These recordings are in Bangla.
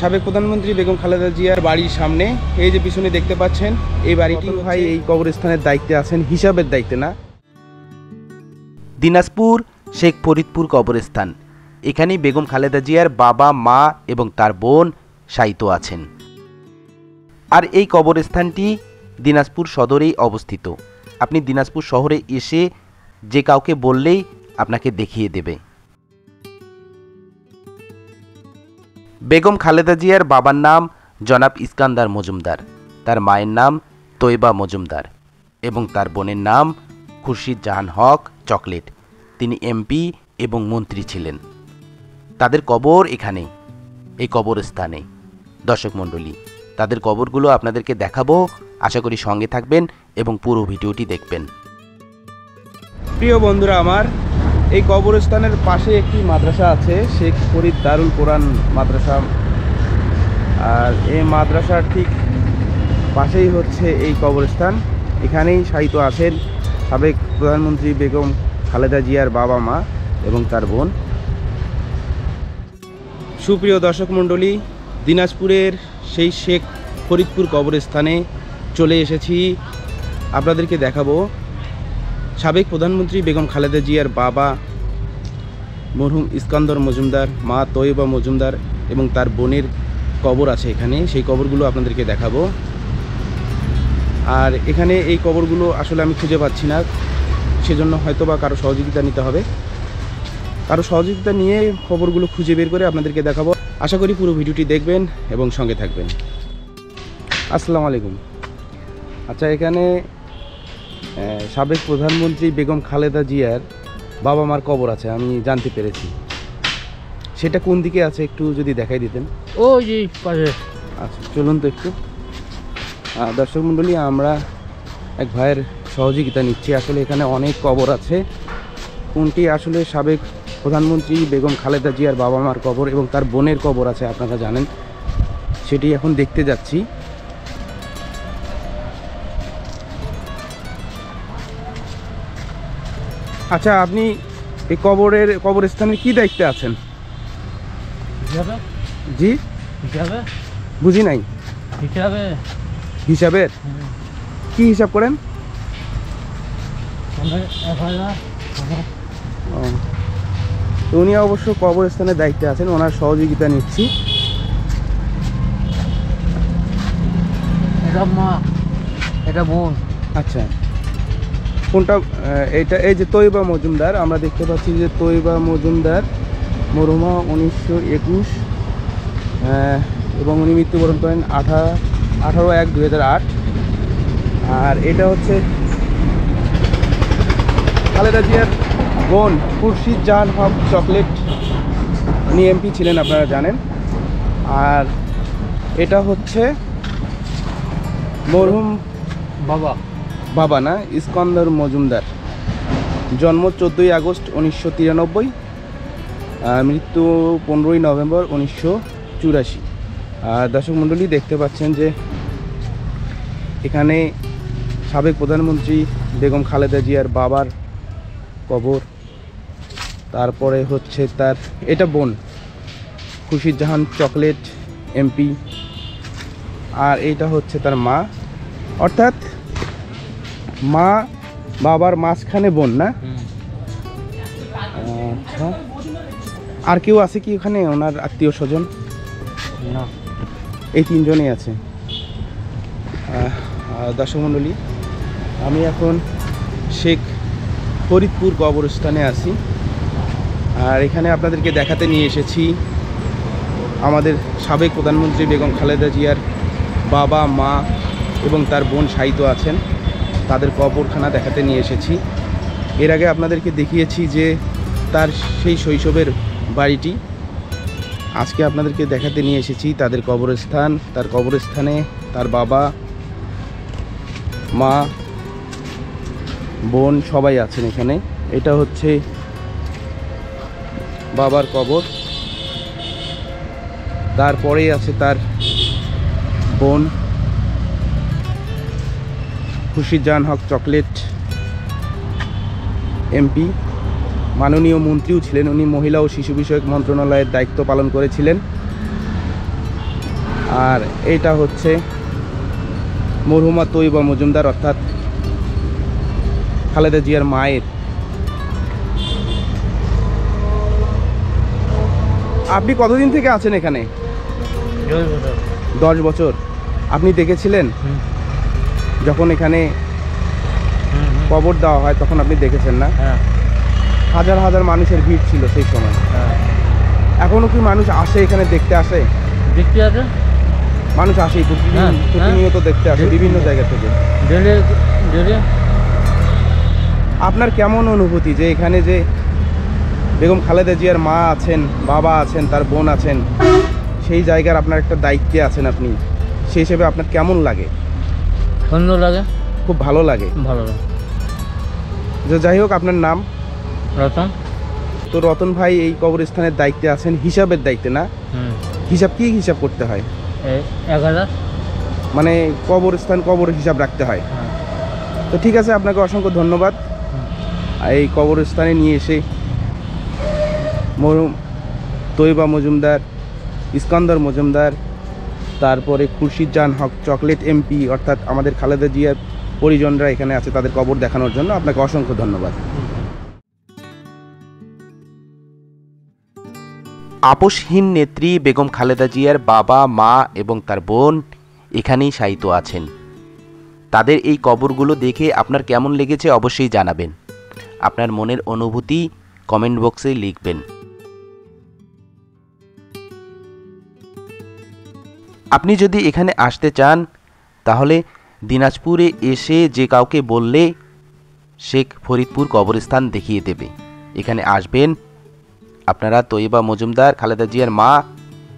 সাবেক প্রধানমন্ত্রী বেগম খালেদা জিয়ার বাড়ির সামনে এই যে পিছনে দেখতে পাচ্ছেন, এই বাড়িটি ভাই এই কবরস্থানের দায়িত্বে আছেন, হিসাবের দায়িত্বে না। দিনাজপুর শেখ ফরিদপুর কবরস্থান। এখানেই বেগম খালেদা জিয়ার বাবা, মা এবং তার বোন শায়িত আছেন। আর এই কবরস্থানটি দিনাজপুর সদরেই অবস্থিত। আপনি দিনাজপুর শহরে এসে যে কাউকে বললেই আপনাকে দেখিয়ে দেবে। বেগম খালেদা জিয়ার বাবার নাম জনাব ইস্কান্দার মজুমদার, তার মায়ের নাম তৈবা মজুমদার এবং তার বোনের নাম খুরশিদ জাহান হক চকলেট। তিনি এমপি এবং মন্ত্রী ছিলেন। তাদের কবর এখানে, এই কবরস্থানে। দর্শক মণ্ডলী, তাদের কবরগুলো আপনাদেরকে দেখাবো। আশা করি সঙ্গে থাকবেন এবং পুরো ভিডিওটি দেখবেন। প্রিয় বন্ধুরা আমার, এই কবরস্থানের পাশে একটি মাদ্রাসা আছে, শেখ ফরিদ দারুল কোরআন মাদ্রাসা। আর এই মাদ্রাসার ঠিক পাশেই হচ্ছে এই কবরস্থান। এখানেই শায়িত আছেন সাবেক প্রধানমন্ত্রী বেগম খালেদা জিয়ার বাবা, মা এবং তার বোন। সুপ্রিয় দর্শক মণ্ডলী, দিনাজপুরের সেই শেখ ফরিদপুর কবরস্থানে চলে এসেছি। আপনাদেরকে দেখাবো সাবেক প্রধানমন্ত্রী বেগম খালেদা জিয়ার বাবা মরহুম ইস্কান্দর মজুমদার, মা তৈবা মজুমদার এবং তার বোনের কবর আছে এখানে। সেই কবরগুলো আপনাদেরকে দেখাবো। আর এখানে এই কবরগুলো আসলে আমি খুঁজে পাচ্ছি না, সেজন্য হয়তো বা কারো সহযোগিতা নিতে হবে। কারো সহযোগিতা নিয়ে খবরগুলো খুঁজে বের করে আপনাদেরকে দেখাবো। আশা করি পুরো ভিডিওটি দেখবেন এবং সঙ্গে থাকবেন। আসসালামু আলাইকুম। আচ্ছা, এখানে সাবেক প্রধানমন্ত্রী বেগম খালেদা জিয়ার বাবা মার কবর আছে, আমি জানতে পেরেছি। সেটা কোন দিকে আছে একটু যদি দেখাই দিতেন। ওই যে পাশে। আচ্ছা, চলুন তো একটু। দর্শক মণ্ডলী, আমরা এক ভাইয়ের সহযোগিতা নিচ্ছি। আসলে এখানে অনেক কবর আছে, কোনটি আসলে সাবেক প্রধানমন্ত্রী বেগম খালেদা জিয়ার বাবা মার কবর এবং তার বোনের কবর আছে আপনারা জানেন, সেটি এখন দেখতে যাচ্ছি। আচ্ছা, আপনি এই কবরস্থানের কি দায়িত্বে আছেন? জি, বুঝি নাই। হিসাবের কি হিসাব করেন? উনি অবশ্য কবরস্থানের দায়িত্বে আছেন, ওনার সহযোগিতা নিচ্ছি। এটা মা, এটা বোন। আচ্ছা, কোনটা? এইটা এই যে তৈবা মজুমদার, আমরা দেখতে পাচ্ছি যে তৈবা মজুমদার মরহুমা 1921 এবং উনি মৃত্যুবরণ করেন 18/1/2008। আর এটা হচ্ছে খালেদা জিয়ার বোন খুরশিদ জাহান হক চকলেট, উনি এমপি ছিলেন আপনারা জানেন। আর এটা হচ্ছে মরহুম বাবা না, ইস্কান্দর মজুমদার, জন্ম 14ই আগস্ট 1993, মৃত্যু 15ই নভেম্বর 1984। আর দর্শক মণ্ডলী, দেখতে পাচ্ছেন যে এখানে সাবেক প্রধানমন্ত্রী বেগম খালেদা জিয়ার বাবার কবর। তারপরে হচ্ছে তার এটা বোন খুরশিদ জাহান চকলেট এমপি। আর এইটা হচ্ছে তার মা, অর্থাৎ মা বাবার মাঝখানে বোন না? আচ্ছা, আর কেউ আছে কি ওখানে ওনার আত্মীয় স্বজন? না, এই তিনজনই আছে। দর্শক মণ্ডলী, আমি এখন শেখ ফরিদপুর কবরস্থানে আছি। আর এখানে আপনাদেরকে দেখাতে নিয়ে এসেছি আমাদের সাবেক প্রধানমন্ত্রী বেগম খালেদা জিয়ার বাবা, মা এবং তার বোন শায়িত আছেন, তাদের কবরখানা দেখাতে নিয়ে এসেছি। এর আগে আপনাদেরকে দেখিয়েছি যে তার সেই শৈশবের বাড়িটি। আজকে আপনাদেরকে দেখাতে নিয়ে এসেছি তাদের কবরস্থান। তার কবরস্থানে তার বাবা, মা, বোন সবাই আছেন এখানে। এটা হচ্ছে বাবার কবর, তারপরেই আছে তার বোন খুরশিদ জাহান হক চকলেট এমপি, মাননীয় মন্ত্রীও ছিলেন। উনি মহিলা ও শিশু বিষয়ক মন্ত্রণালয়ের দায়িত্ব পালন করেছিলেন। আর এটা হচ্ছে মরহুমা তৈবা মজুমদার অর্থাৎ খালেদা জিয়ার মায়ের। আপনি কতদিন থেকে আছেন এখানে? 10 বছর। আপনি দেখেছিলেন যখন এখানে কবর দেওয়া হয় তখন আপনি দেখেছেন না? হ্যাঁ হাজার হাজার মানুষের ভিড় ছিল সেই সময়। হ্যাঁ এখনো কি মানুষ আসে এখানে দেখতে আসে? দেখতে আছে মানুষ আসে হ্যাঁ, প্রতিনিয়ত দেখতে আসে বিভিন্ন জায়গা থেকে। ডেলে ডেলে আপনার কেমন অনুভূতি যে এখানে যে বেগম খালেদা জিয়ার মা আছেন, বাবা আছেন, তার বোন আছেন, সেই জায়গার আপনার একটা দায়িত্বে আছেন আপনি, সেই হিসেবে আপনার কেমন লাগে? সুন্দর লাগে, খুব ভালো লাগে। ভালো লাগে। যে যাই হোক, আপনার নাম? রতন। তো রতন ভাই এই কবরস্থানের দায়িত্বে আছেন, হিসাবের দায়িত্বে না? হিসাব কি হিসাব করতে হয়? 1000। মানে কবরস্থান কবর হিসাব রাখতে হয়। তো ঠিক আছে, আপনাকে অসংখ্য ধন্যবাদ এই কবরস্থানে নিয়ে এসে। মরহুম তৈবা মজুমদার, ইস্কান্দার মজুমদার, তারপরে খুরশিদ জাহান হক চকলেট এমপি অর্থাৎ আমাদের খালেদা জিয়ার পরিজনরা এখানে আছে, তাদের কবর দেখানোর জন্য আপনাকে অসংখ্য ধন্যবাদ। আপোষহীন নেত্রী বেগম খালেদা জিয়ার বাবা, মা এবং তার বোন এখানেই শায়িত আছেন। তাদের এই কবরগুলো দেখে আপনার কেমন লেগেছে অবশ্যই জানাবেন। আপনার মনের অনুভূতি কমেন্ট বক্সে লিখবেন। আপনি যদি এখানে আসতে চান তাহলে দিনাজপুরে এসে যে কাউকে বললে শেখ ফরিদপুর কবরস্থান দেখিয়ে দেবে। এখানে আসবেন, আপনারা তৈবা মজুমদার, খালেদা জিয়ার মা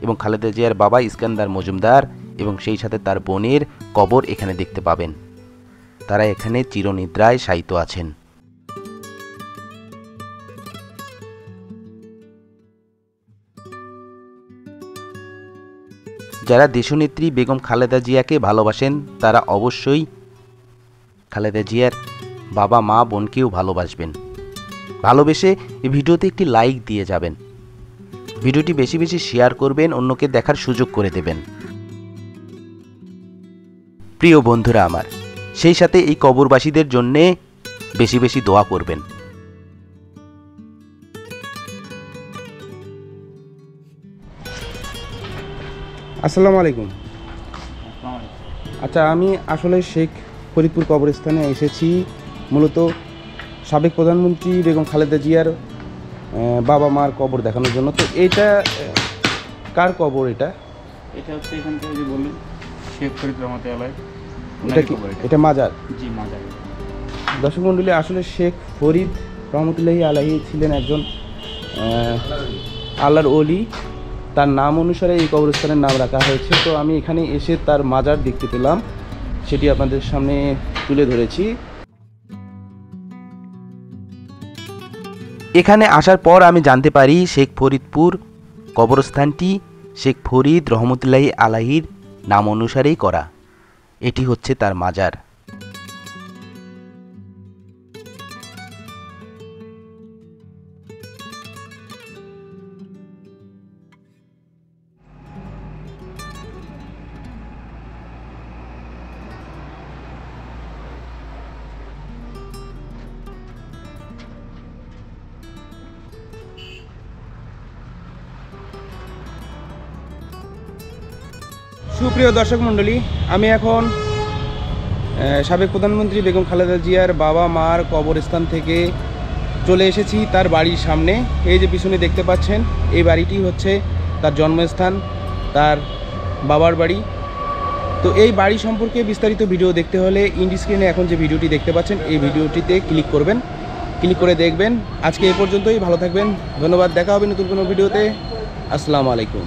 এবং খালেদা জিয়ার বাবা ইস্কান্দার মজুমদার এবং সেই সাথে তার বোনের কবর এখানে দেখতে পাবেন। তারা এখানে চিরনিদ্রায় শায়িত আছেন। যারা দেশনেত্রী বেগম খালেদা জিয়াকে ভালোবাসেন তারা অবশ্যই খালেদা জিয়ার বাবা, মা, বোনকেও ভালোবাসবেন। ভালোবেসে এই ভিডিওতে একটি লাইক দিয়ে যাবেন। ভিডিওটি বেশি বেশি শেয়ার করবেন, অন্যকে দেখার সুযোগ করে দেবেন। প্রিয় বন্ধুরা আমার, সেই সাথে এই কবরবাসীদের জন্যে বেশি বেশি দোয়া করবেন। আসসালামু আলাইকুম। আচ্ছা, আমি আসলে শেখ ফরিদপুর কবরস্থানে এসেছি মূলত সাবেক প্রধানমন্ত্রী বেগম খালেদা জিয়ার বাবা মার কবর দেখানোর জন্য। তো এটা কার কবর? এটা এটা হচ্ছে এখান থেকে যে বললেন শেখ ফরিদ রহমতে আলাই, এটা কি? এটা মাজার? জি মাজার। দর্শক মণ্ডলী, আসলে শেখ ফরিদ রহমতুল্লাহি আলাইহি ছিলেন একজন আল্লাহর ওলি। তার নাম অনুসারে এই কবরস্থানের নাম রাখা হয়েছে। তো আমি এখানে এসে তার মাজার দেখতে পেলাম, সেটি আপনাদের সামনে তুলে ধরেছি। এখানে আসার পর আমি জানতে পারি শেখ ফরিদপুর কবরস্থানটি শেখ ফরিদ রহমতুল্লাহি আলাইহির নাম অনুসারেই করা। এটি হচ্ছে তার মাজার। সুপ্রিয় দর্শক মণ্ডলী, আমি এখন সাবেক প্রধানমন্ত্রী বেগম খালেদা জিয়ার বাবা মার কবরস্থান থেকে চলে এসেছি তার বাড়ির সামনে। এই যে পিছনে দেখতে পাচ্ছেন, এই বাড়িটি হচ্ছে তার জন্মস্থান, তার বাবার বাড়ি। তো এই বাড়ি সম্পর্কে বিস্তারিত ভিডিও দেখতে হলে ইন্ডি স্ক্রিনে এখন যে ভিডিওটি দেখতে পাচ্ছেন এই ভিডিওটিতে ক্লিক করবেন, ক্লিক করে দেখবেন। আজকে এই পর্যন্তই, ভালো থাকবেন, ধন্যবাদ। দেখা হবে নতুন কোনো ভিডিওতে। আসসালামু আলাইকুম।